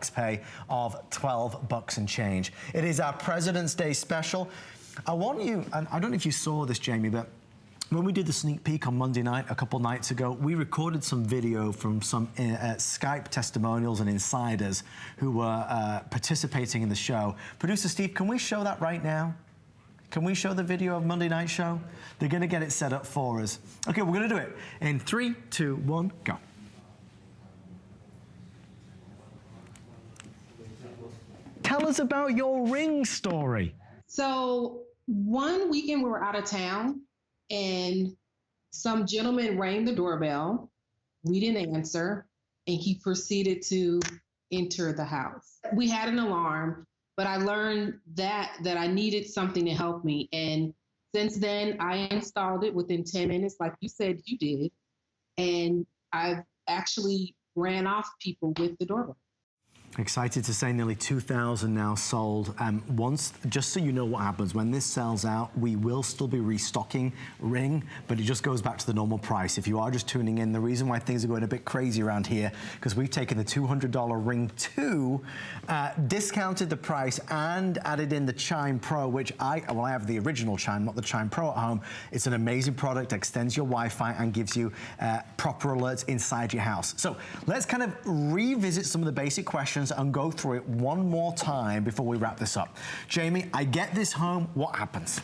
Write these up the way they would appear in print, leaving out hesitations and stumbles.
pay of 12 bucks and change. It is our President's Day special. I want you, and I don't know if you saw this, Jamie, but when we did the sneak peek on Monday night, a couple nights ago, we recorded some video from some Skype testimonials and insiders who were participating in the show. Producer Steve, can we show that right now? Can we show the video of Monday Night Show? They're gonna get it set up for us. Okay, we're gonna do it in 3, 2, 1, go. Tell us about your ring story. So one weekend we were out of town and some gentleman rang the doorbell. We didn't answer and he proceeded to enter the house. We had an alarm, but I learned that I needed something to help me. And since then I installed it within 10 minutes, like you said you did. And I've actually ran off people with the doorbell. Excited to say nearly 2,000 now sold. Just so you know what happens, when this sells out, we will still be restocking Ring, but it just goes back to the normal price. If you are just tuning in, the reason why things are going a bit crazy around here, because we've taken the $200 Ring 2, discounted the price and added in the Chime Pro, which I have the original Chime, not the Chime Pro at home. It's an amazing product, extends your Wi-Fi and gives you proper alerts inside your house. So let's kind of revisit some of the basic questions and go through it one more time before we wrap this up. Jamie, I get this home, what happens?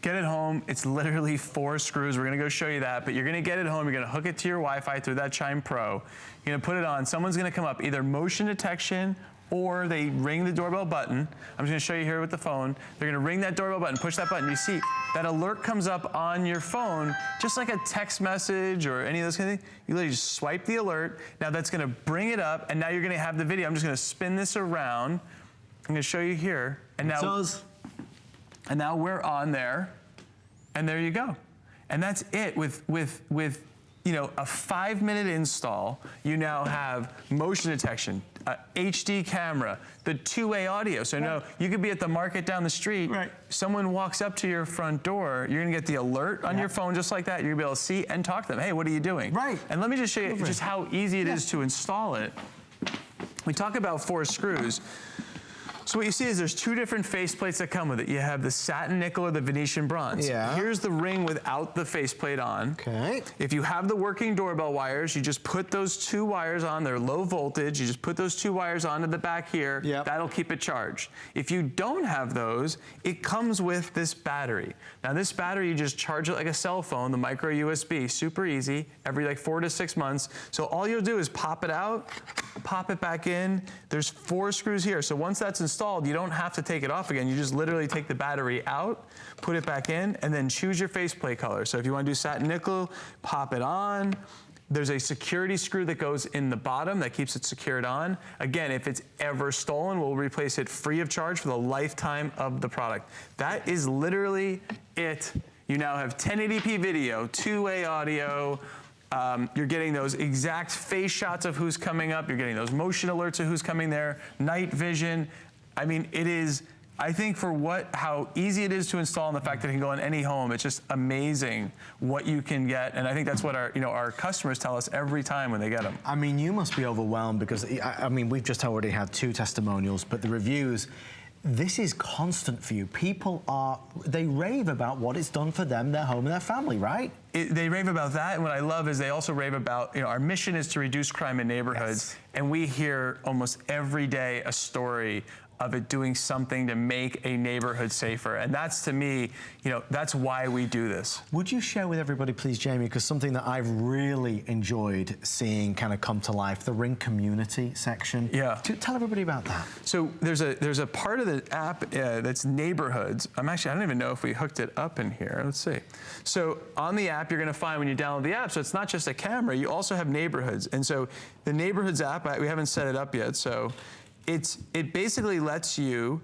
Get it home, it's literally 4 screws. We're gonna go show you that, but you're gonna get it home, you're gonna hook it to your Wi-Fi through that Chime Pro. You're gonna put it on, someone's gonna come up, either motion detection or they ring the doorbell button. I'm just gonna show you here with the phone. They're gonna ring that doorbell button, push that button. You see that alert comes up on your phone, just like a text message or any of those kind of things. You literally just swipe the alert. Now that's gonna bring it up, and now you're gonna have the video. I'm just gonna spin this around. I'm gonna show you here. And now we're on there, and there you go. And that's it with you know, a 5-minute install. You now have motion detection, HD camera, the 2-way audio. So no, you could be at the market down the street. Right. Someone walks up to your front door. You're gonna get the alert on your phone just like that. You're gonna be able to see and talk to them. Hey, what are you doing? Right. And let me just show you just how easy it is to install it. We talk about 4 screws. So what you see is there's 2 different faceplates that come with it. You have the satin nickel or the Venetian bronze. Yeah. Here's the ring without the faceplate on. Okay. If you have the working doorbell wires, you just put those 2 wires on. They're low voltage. You just put those 2 wires onto the back here. Yep. That'll keep it charged. If you don't have those, it comes with this battery. Now this battery, you just charge it like a cell phone, the micro USB, super easy, every like 4 to 6 months. So all you'll do is pop it out, pop it back in. There's 4 screws here. So once that's installed, you don't have to take it off again. You just literally take the battery out, put it back in, and then choose your faceplate color. So if you want to do satin nickel, pop it on. There's a security screw that goes in the bottom that keeps it secured on. Again, if it's ever stolen, we'll replace it free of charge for the lifetime of the product. That is literally it. You now have 1080p video, 2-way audio. You're getting those exact face shots of who's coming up. You're getting those motion alerts of who's coming there, night vision. I mean, it is, I think for how easy it is to install and the fact that it can go in any home, it's just amazing what you can get. And I think that's what our customers tell us every time when they get them. I mean, you must be overwhelmed because, I mean, we've just already had 2 testimonials, but the reviews, this is constant for you. People they rave about what it's done for them, their home, and their family, right? They rave about that, and what I love is they also rave about, our mission is to reduce crime in neighborhoods, and we hear almost every day a story of it doing something to make a neighborhood safer. And that's, to me, that's why we do this. Would you share with everybody, please, Jamie, because something that I've really enjoyed seeing kind of come to life, the Ring community section. Yeah. Tell everybody about that. So there's a part of the app that's neighborhoods. I don't even know if we hooked it up in here. Let's see. So on the app, you're gonna find when you download the app, so it's not just a camera, you also have neighborhoods. And so the neighborhoods app, we haven't set it up yet, so it basically lets you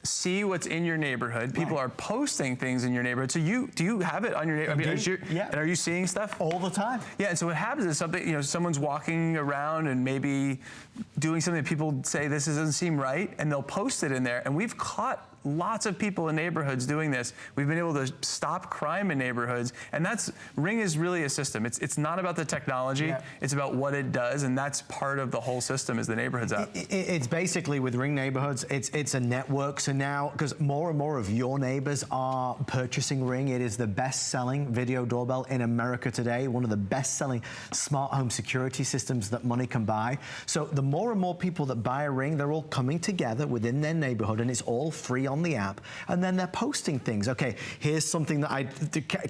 see what's in your neighborhood. People are posting things in your neighborhood. So do you have it on your neighborhood? I mean, and are you seeing stuff? All the time. Yeah, and so what happens is something, someone's walking around and maybe doing something that people say this doesn't seem right, and they'll post it in there. And we've caught lots of people in neighborhoods doing this. We've been able to stop crime in neighborhoods, and Ring is really a system. It's not about the technology, it's about what it does, and that's part of the whole system is the Neighborhoods app. It's basically with Ring Neighborhoods, it's a network. So now, because more and more of your neighbors are purchasing Ring, it is the best-selling video doorbell in America today, one of the best-selling smart home security systems that money can buy. So the more and more people that buy a Ring, they're all coming together within their neighborhood, and it's all free on the app. And then they're posting things. Okay, here's something that I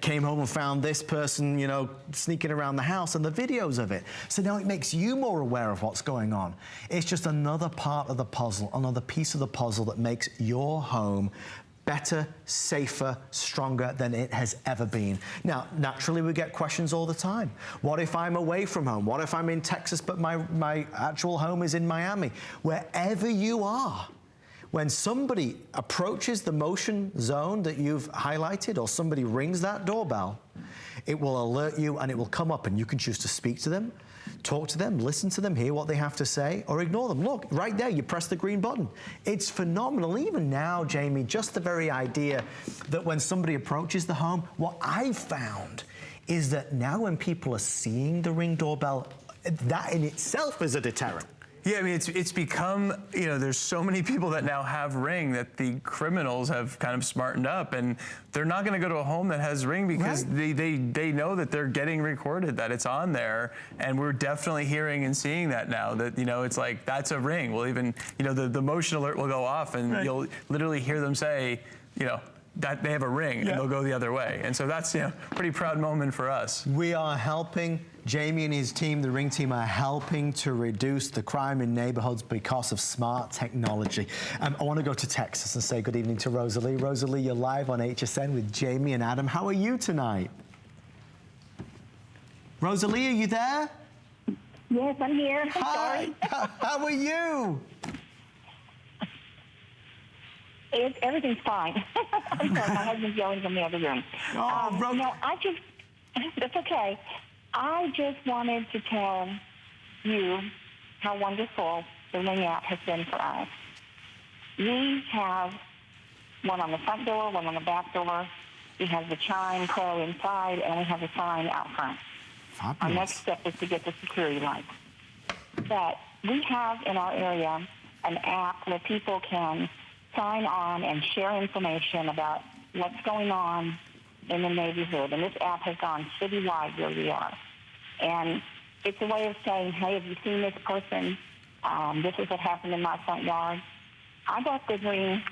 came home and found this person, you know, sneaking around the house, and the videos of it. So now it makes you more aware of what's going on. It's just another part of the puzzle, another piece of the puzzle that makes your home better, safer, stronger than it has ever been. Now, naturally, we get questions all the time. What if I'm away from home? What if I'm in Texas, but my actual home is in Miami? Wherever you are, when somebody approaches the motion zone that you've highlighted, or somebody rings that doorbell, it will alert you and it will come up, and you can choose to speak to them, talk to them, listen to them, hear what they have to say, or ignore them. Look, right there, you press the green button. It's phenomenal. Even now, Jamie, just the very idea that when somebody approaches the home, what I've found is that now when people are seeing the Ring doorbell, that in itself is a deterrent. Yeah, I mean, it's become, you know, there's so many people that now have Ring that the criminals have kind of smartened up, and they're not going to go to a home that has Ring because they know that they're getting recorded, that it's on there, and we're definitely hearing and seeing that now, that, you know, it's like, that's a Ring. We'll even, you know, the motion alert will go off, and you'll literally hear them say, you know, that they have a Ring, and they'll go the other way. And so that's, you know, a pretty proud moment for us. We are helping, Jamie and his team, the Ring team, are helping to reduce the crime in neighborhoods because of smart technology. I want to go to Texas and say good evening to Rosalie. Rosalie, you're live on HSN with Jamie and Adam. How are you tonight? Rosalie, are you there? Yes, I'm here. Hi. Sorry. How are you? Everything's fine. I'm sorry, my husband's yelling from the other room. Oh, no, that's okay. I just wanted to tell you how wonderful the Ring app has been for us. We have one on the front door, one on the back door. We have the Chime Pro inside, and we have the sign out front. Fabulous. Our next step is to get the security lights. But we have in our area an app where people can sign on and share information about what's going on in the neighborhood. And this app has gone citywide where we are. And it's a way of saying, hey, have you seen this person? This is what happened in my front yard. I got the Ring,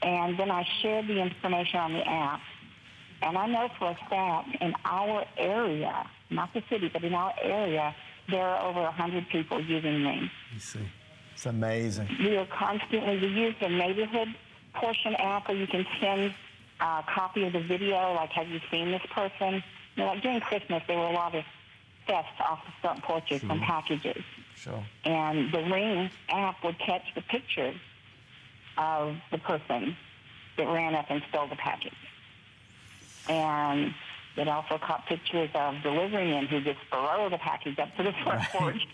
and then I shared the information on the app. And I know for a fact in our area, not the city, but in our area, there are over 100 people using Ring. You see. It's amazing. We use the neighborhood portion app where you can send a copy of the video, like, have you seen this person? You know, like during Christmas, there were a lot of thefts off the front porches from packages. Sure. And the Ring app would catch the pictures of the person that ran up and stole the package. And it also caught pictures of delivery men who just throw the package up to the front porch.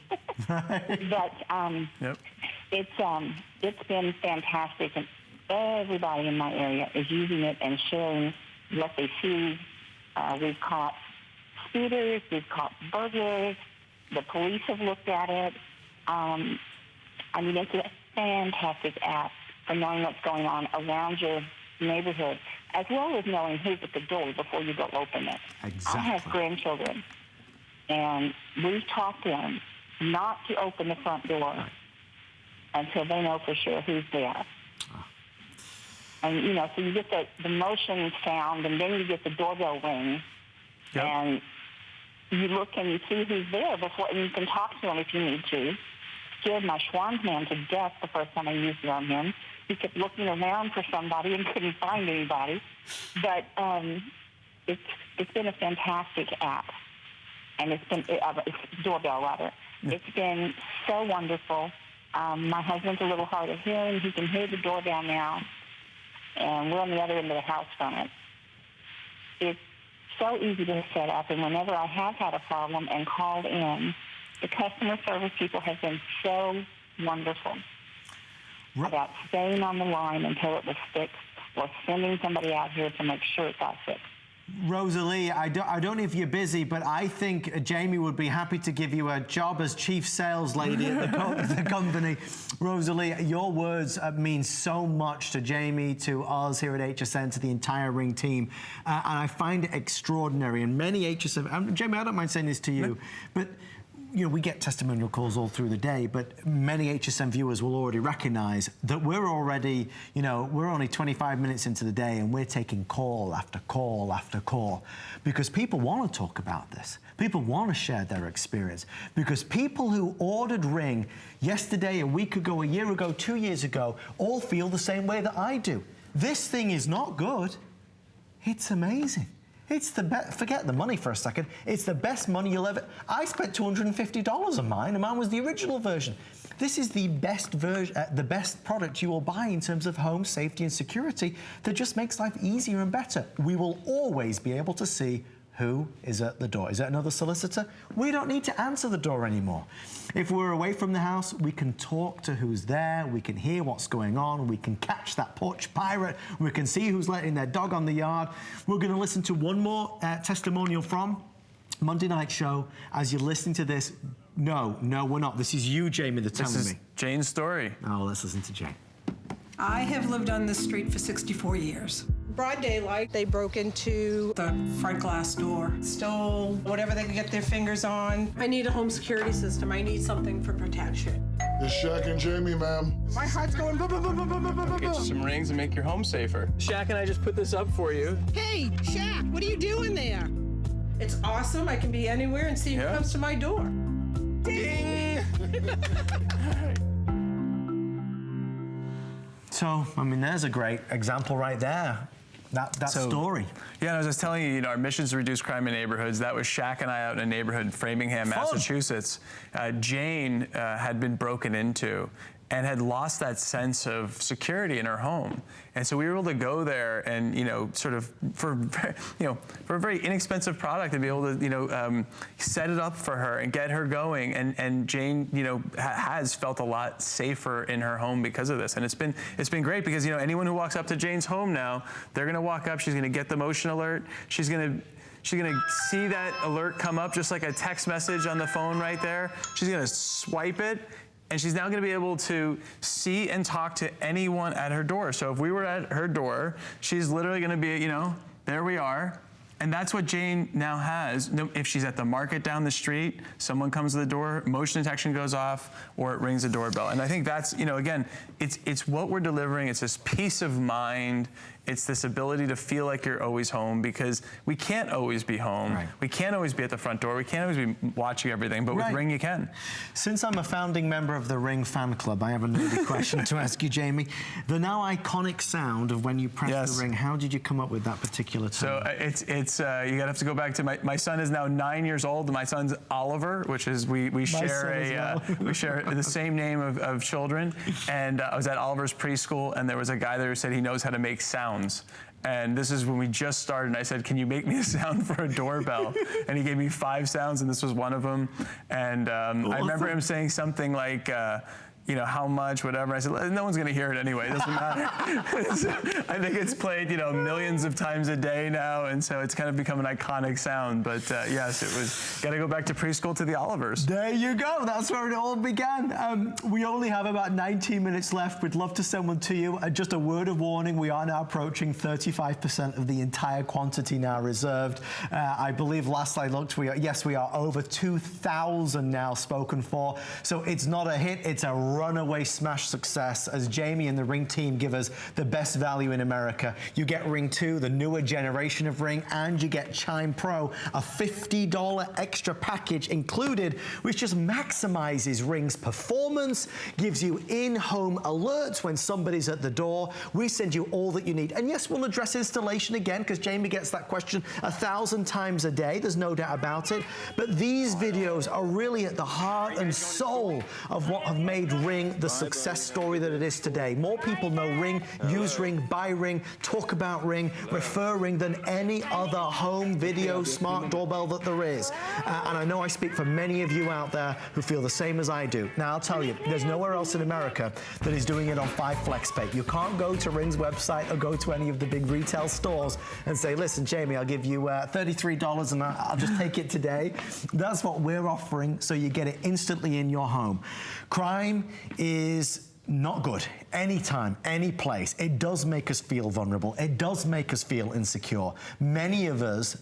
But it's been fantastic, and everybody in my area is using it and sharing what they see. We've caught speeders, we've caught burglars. The police have looked at it. I mean, it's a fantastic app for knowing what's going on around your neighborhood, as well as knowing who's at the door before you go open it. Exactly. I have grandchildren, and we've taught them not to open the front door until they know for sure who's there. And, you know, so you get the motion sound, and then you get the doorbell ring, and you look and you see who's there before, and you can talk to him if you need to. Scared my Schwann's man to death the first time I used it on him. He kept looking around for somebody and couldn't find anybody. But it's been a fantastic app, and it's doorbell rather. It's been so wonderful. My husband's a little hard of hearing. He can hear the doorbell now, and we're on the other end of the house from it. It's so easy to set up, and whenever I have had a problem and called in, the customer service people have been so wonderful. about staying on the line until it was fixed or sending somebody out here to make sure it got fixed. Rosalie, I don't know if you're busy, but I think Jamie would be happy to give you a job as chief sales lady at the company. Rosalie, your words mean so much to Jamie, to us here at HSN, to the entire Ring team. And I find it extraordinary. And many HSN, Jamie, I don't mind saying this to you, but you know, we get testimonial calls all through the day, but many HSN viewers will already recognize that we're already, you know, we're only 25 minutes into the day and we're taking call after call after call because people want to talk about this. People want to share their experience because people who ordered Ring yesterday, a week ago, a year ago, 2 years ago, all feel the same way that I do. This thing is not good. It's amazing. It's the best, forget the money for a second, it's the best money you'll ever, I spent $250 on mine, and mine was the original version. This is the best version, the best product you will buy in terms of home safety and security that just makes life easier and better. We will always be able to see who is at the door. Is that another solicitor? We don't need to answer the door anymore. If we're away from the house, we can talk to who's there, we can hear what's going on, we can catch that porch pirate, we can see who's letting their dog on the yard. We're going to listen to one more testimonial from Monday Night Show. As you're listening to this, no, we're not. This is you, Jamie, that's telling me. This is Jane's story. Oh, let's listen to Jane. I have lived on this street for 64 years. Broad daylight, they broke into The front glass door. stole whatever they could get their fingers on. I need a home security system. I need something for protection. It's Shaq and Jamie, ma'am. My heart's going boom, boom, boom, boom, boom, boom, boom, Get you boom. some rings and make your home safer. Shaq and I just put this up for you. Hey, Shaq, what are you doing there? It's awesome. I can be anywhere and see who Yeah. comes to my door. Ding! So, I mean, there's a great example right there. That story. Yeah, and as I was telling you, our mission is to reduce crime in neighborhoods. That was Shaq and I out in a neighborhood in Framingham, Massachusetts. Jane had been broken into and had lost that sense of security in her home. And so we were able to go there and, you know, sort of for a very inexpensive product and be able to, you know, set it up for her and get her going. And Jane, you know, has felt a lot safer in her home because of this. And it's been great because, you know, anyone who walks up to Jane's home now, they're gonna walk up, she's gonna get the motion alert, she's gonna see that alert come up just like a text message on the phone right there. She's gonna swipe it, and she's now gonna be able to see and talk to anyone at her door. So if we were at her door, she's literally gonna be, you know, there we are. And that's what Jane now has. If she's at the market down the street, someone comes to the door, motion detection goes off, or it rings a doorbell. And I think that's, you know, again, it's what we're delivering. It's this peace of mind. It's this ability to feel like you're always home because we can't always be home. Right. We can't always be at the front door. We can't always be watching everything, but with Ring you can. Since I'm a founding member of the Ring fan club, I have a nerdy question to ask you, Jamie. The now iconic sound of when you press the ring, how did you come up with that particular tone? So you gotta have to go back to my son is now 9 years old. My son's Oliver, which is we share we share the same name of children. And I was at Oliver's preschool, and there was a guy there who said he knows how to make sounds. And this is when we just started, and I said, can you make me a sound for a doorbell? And he gave me 5 sounds, and this was one of them. And I remember him saying something like, you know, how much, whatever. I said, no one's gonna hear it anyway, it doesn't matter. I think it's played, you know, millions of times a day now, and so it's kind of become an iconic sound. But yes, it was, gotta go back to preschool to the Olivers. There you go, that's where it all began. We only have about 19 minutes left. We'd love to send one to you. Just a word of warning, we are now approaching 35% of the entire quantity now reserved. I believe last I looked, we are over 2,000 now spoken for. So it's not a hit, it's a runaway smash success as Jamie and the Ring team give us the best value in America. You get Ring 2, the newer generation of Ring, and you get Chime Pro, a $50 extra package included, which just maximizes Ring's performance, gives you in-home alerts when somebody's at the door. We send you all that you need. And yes, we'll address installation again because Jamie gets that question 1,000 times a day. There's no doubt about it. But these videos are really at the heart and soul of what have made Ring the success story that it is today. More people know Ring, use Ring, buy Ring, talk about Ring, refer Ring than any other home video smart doorbell that there is. And I know I speak for many of you out there who feel the same as I do. Now, I'll tell you, there's nowhere else in America that is doing it on 5 FlexPay. You can't go to Ring's website or go to any of the big retail stores and say, listen, Jamie, I'll give you $33 and I'll just take it today. That's what we're offering, so you get it instantly in your home. Crime is not good. Anytime, any place. It does make us feel vulnerable. It does make us feel insecure. Many of us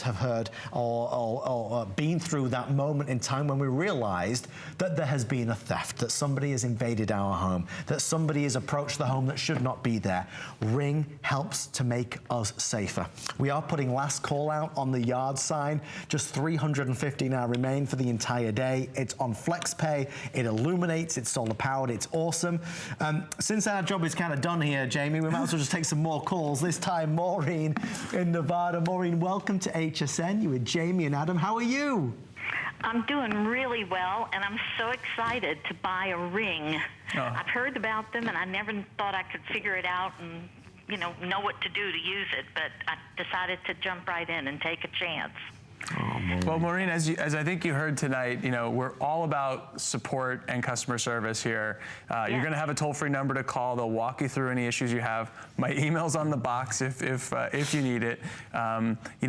have heard or been through that moment in time when we realized that there has been a theft, that somebody has invaded our home, that somebody has approached the home that should not be there. Ring helps to make us safer. We are putting last call out on the yard sign. Just 350 now remain for the entire day. It's on FlexPay. It illuminates. It's solar powered. It's awesome. Since our job is kind of done here, Jamie, we might as well just take some more calls. This time, Maureen in Nevada. Maureen, welcome to HSN. You with Jamie and Adam. How are you? I'm doing really well, and I'm so excited to buy a Ring. Oh. I've heard about them, and I never thought I could figure it out and, know what to do to use it, but I decided to jump right in and take a chance. Oh, well, Maureen, as I think you heard tonight, we're all about support and customer service here. You're going to have a toll-free number to call. They'll walk you through any issues you have. My email's on the box if you need it.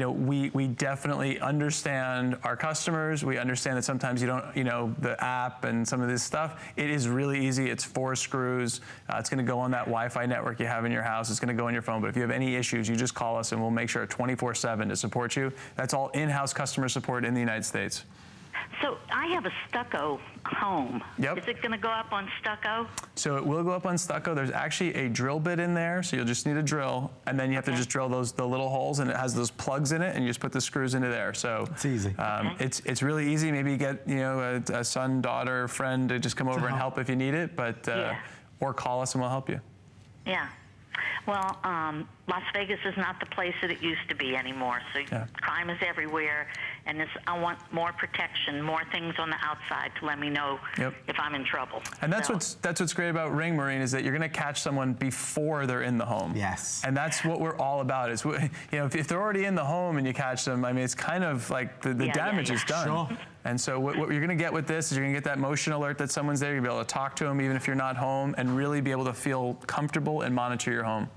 We definitely understand our customers. We understand that sometimes you don't, the app and some of this stuff. It is really easy. It's 4 screws. It's going to go on that Wi-Fi network you have in your house. It's going to go on your phone. But if you have any issues, you just call us, and we'll make sure 24/7 to support you. That's all in-house customer support in the United States. So I have a stucco home. Yep. Is it going to go up on stucco? So it will go up on stucco. There's actually a drill bit in there, so you'll just need a drill, and then you have to just drill the little holes, and it has those plugs in it, and you just put the screws into there. So it's easy. It's really easy. Maybe you get a son, daughter, friend to just come over and help if you need it, but or call us and we'll help you. Yeah. Well, Las Vegas is not the place that it used to be anymore. So crime is everywhere, and I want more protection, more things on the outside to let me know if I'm in trouble. And that's what's great about Ring, Maureen, is that you're going to catch someone before they're in the home. Yes. And that's what we're all about. Is if they're already in the home and you catch them, I mean, it's kind of like the damage is done. Sure. And so what you're going to get with this is you're going to get that motion alert that someone's there. You'll be able to talk to them even if you're not home, and really be able to feel comfortable and monitor your home.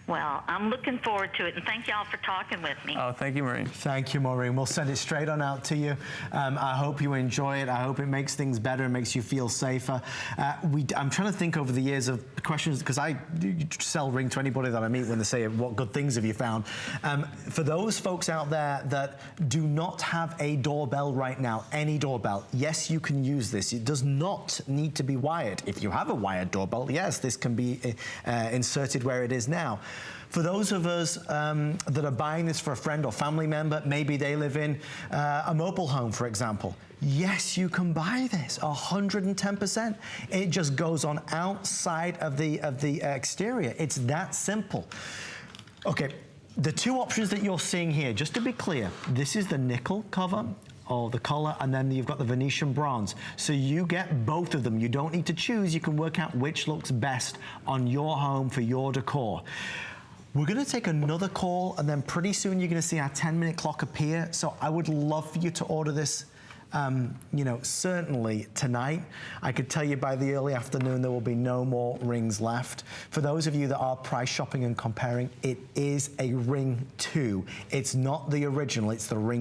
Well, I'm looking forward to it, and thank y'all for talking with me. Oh, thank you, Maureen. Thank you, Maureen. We'll send it straight on out to you. I hope you enjoy it. I hope it makes things better and makes you feel safer. I'm trying to think over the years of questions, because I sell Ring to anybody that I meet when they say, what good things have you found? For those folks out there that do not have a doorbell right now, any doorbell, yes, you can use this. It does not need to be wired. If you have a wired doorbell, yes, this can be inserted where it is now. For those of us that are buying this for a friend or family member, maybe they live in a mobile home, for example. Yes, you can buy this, 110%. It just goes on outside of the exterior. It's that simple. Okay, the 2 options that you're seeing here, just to be clear, this is the nickel cover, or the color, and then you've got the Venetian bronze. So you get both of them. You don't need to choose. You can work out which looks best on your home for your decor. We're going to take another call, and then pretty soon you're going to see our 10-minute clock appear. So I would love for you to order this, certainly tonight. I could tell you by the early afternoon there will be no more Rings left. For those of you that are price shopping and comparing, it is a Ring 2. It's not the original, it's the Ring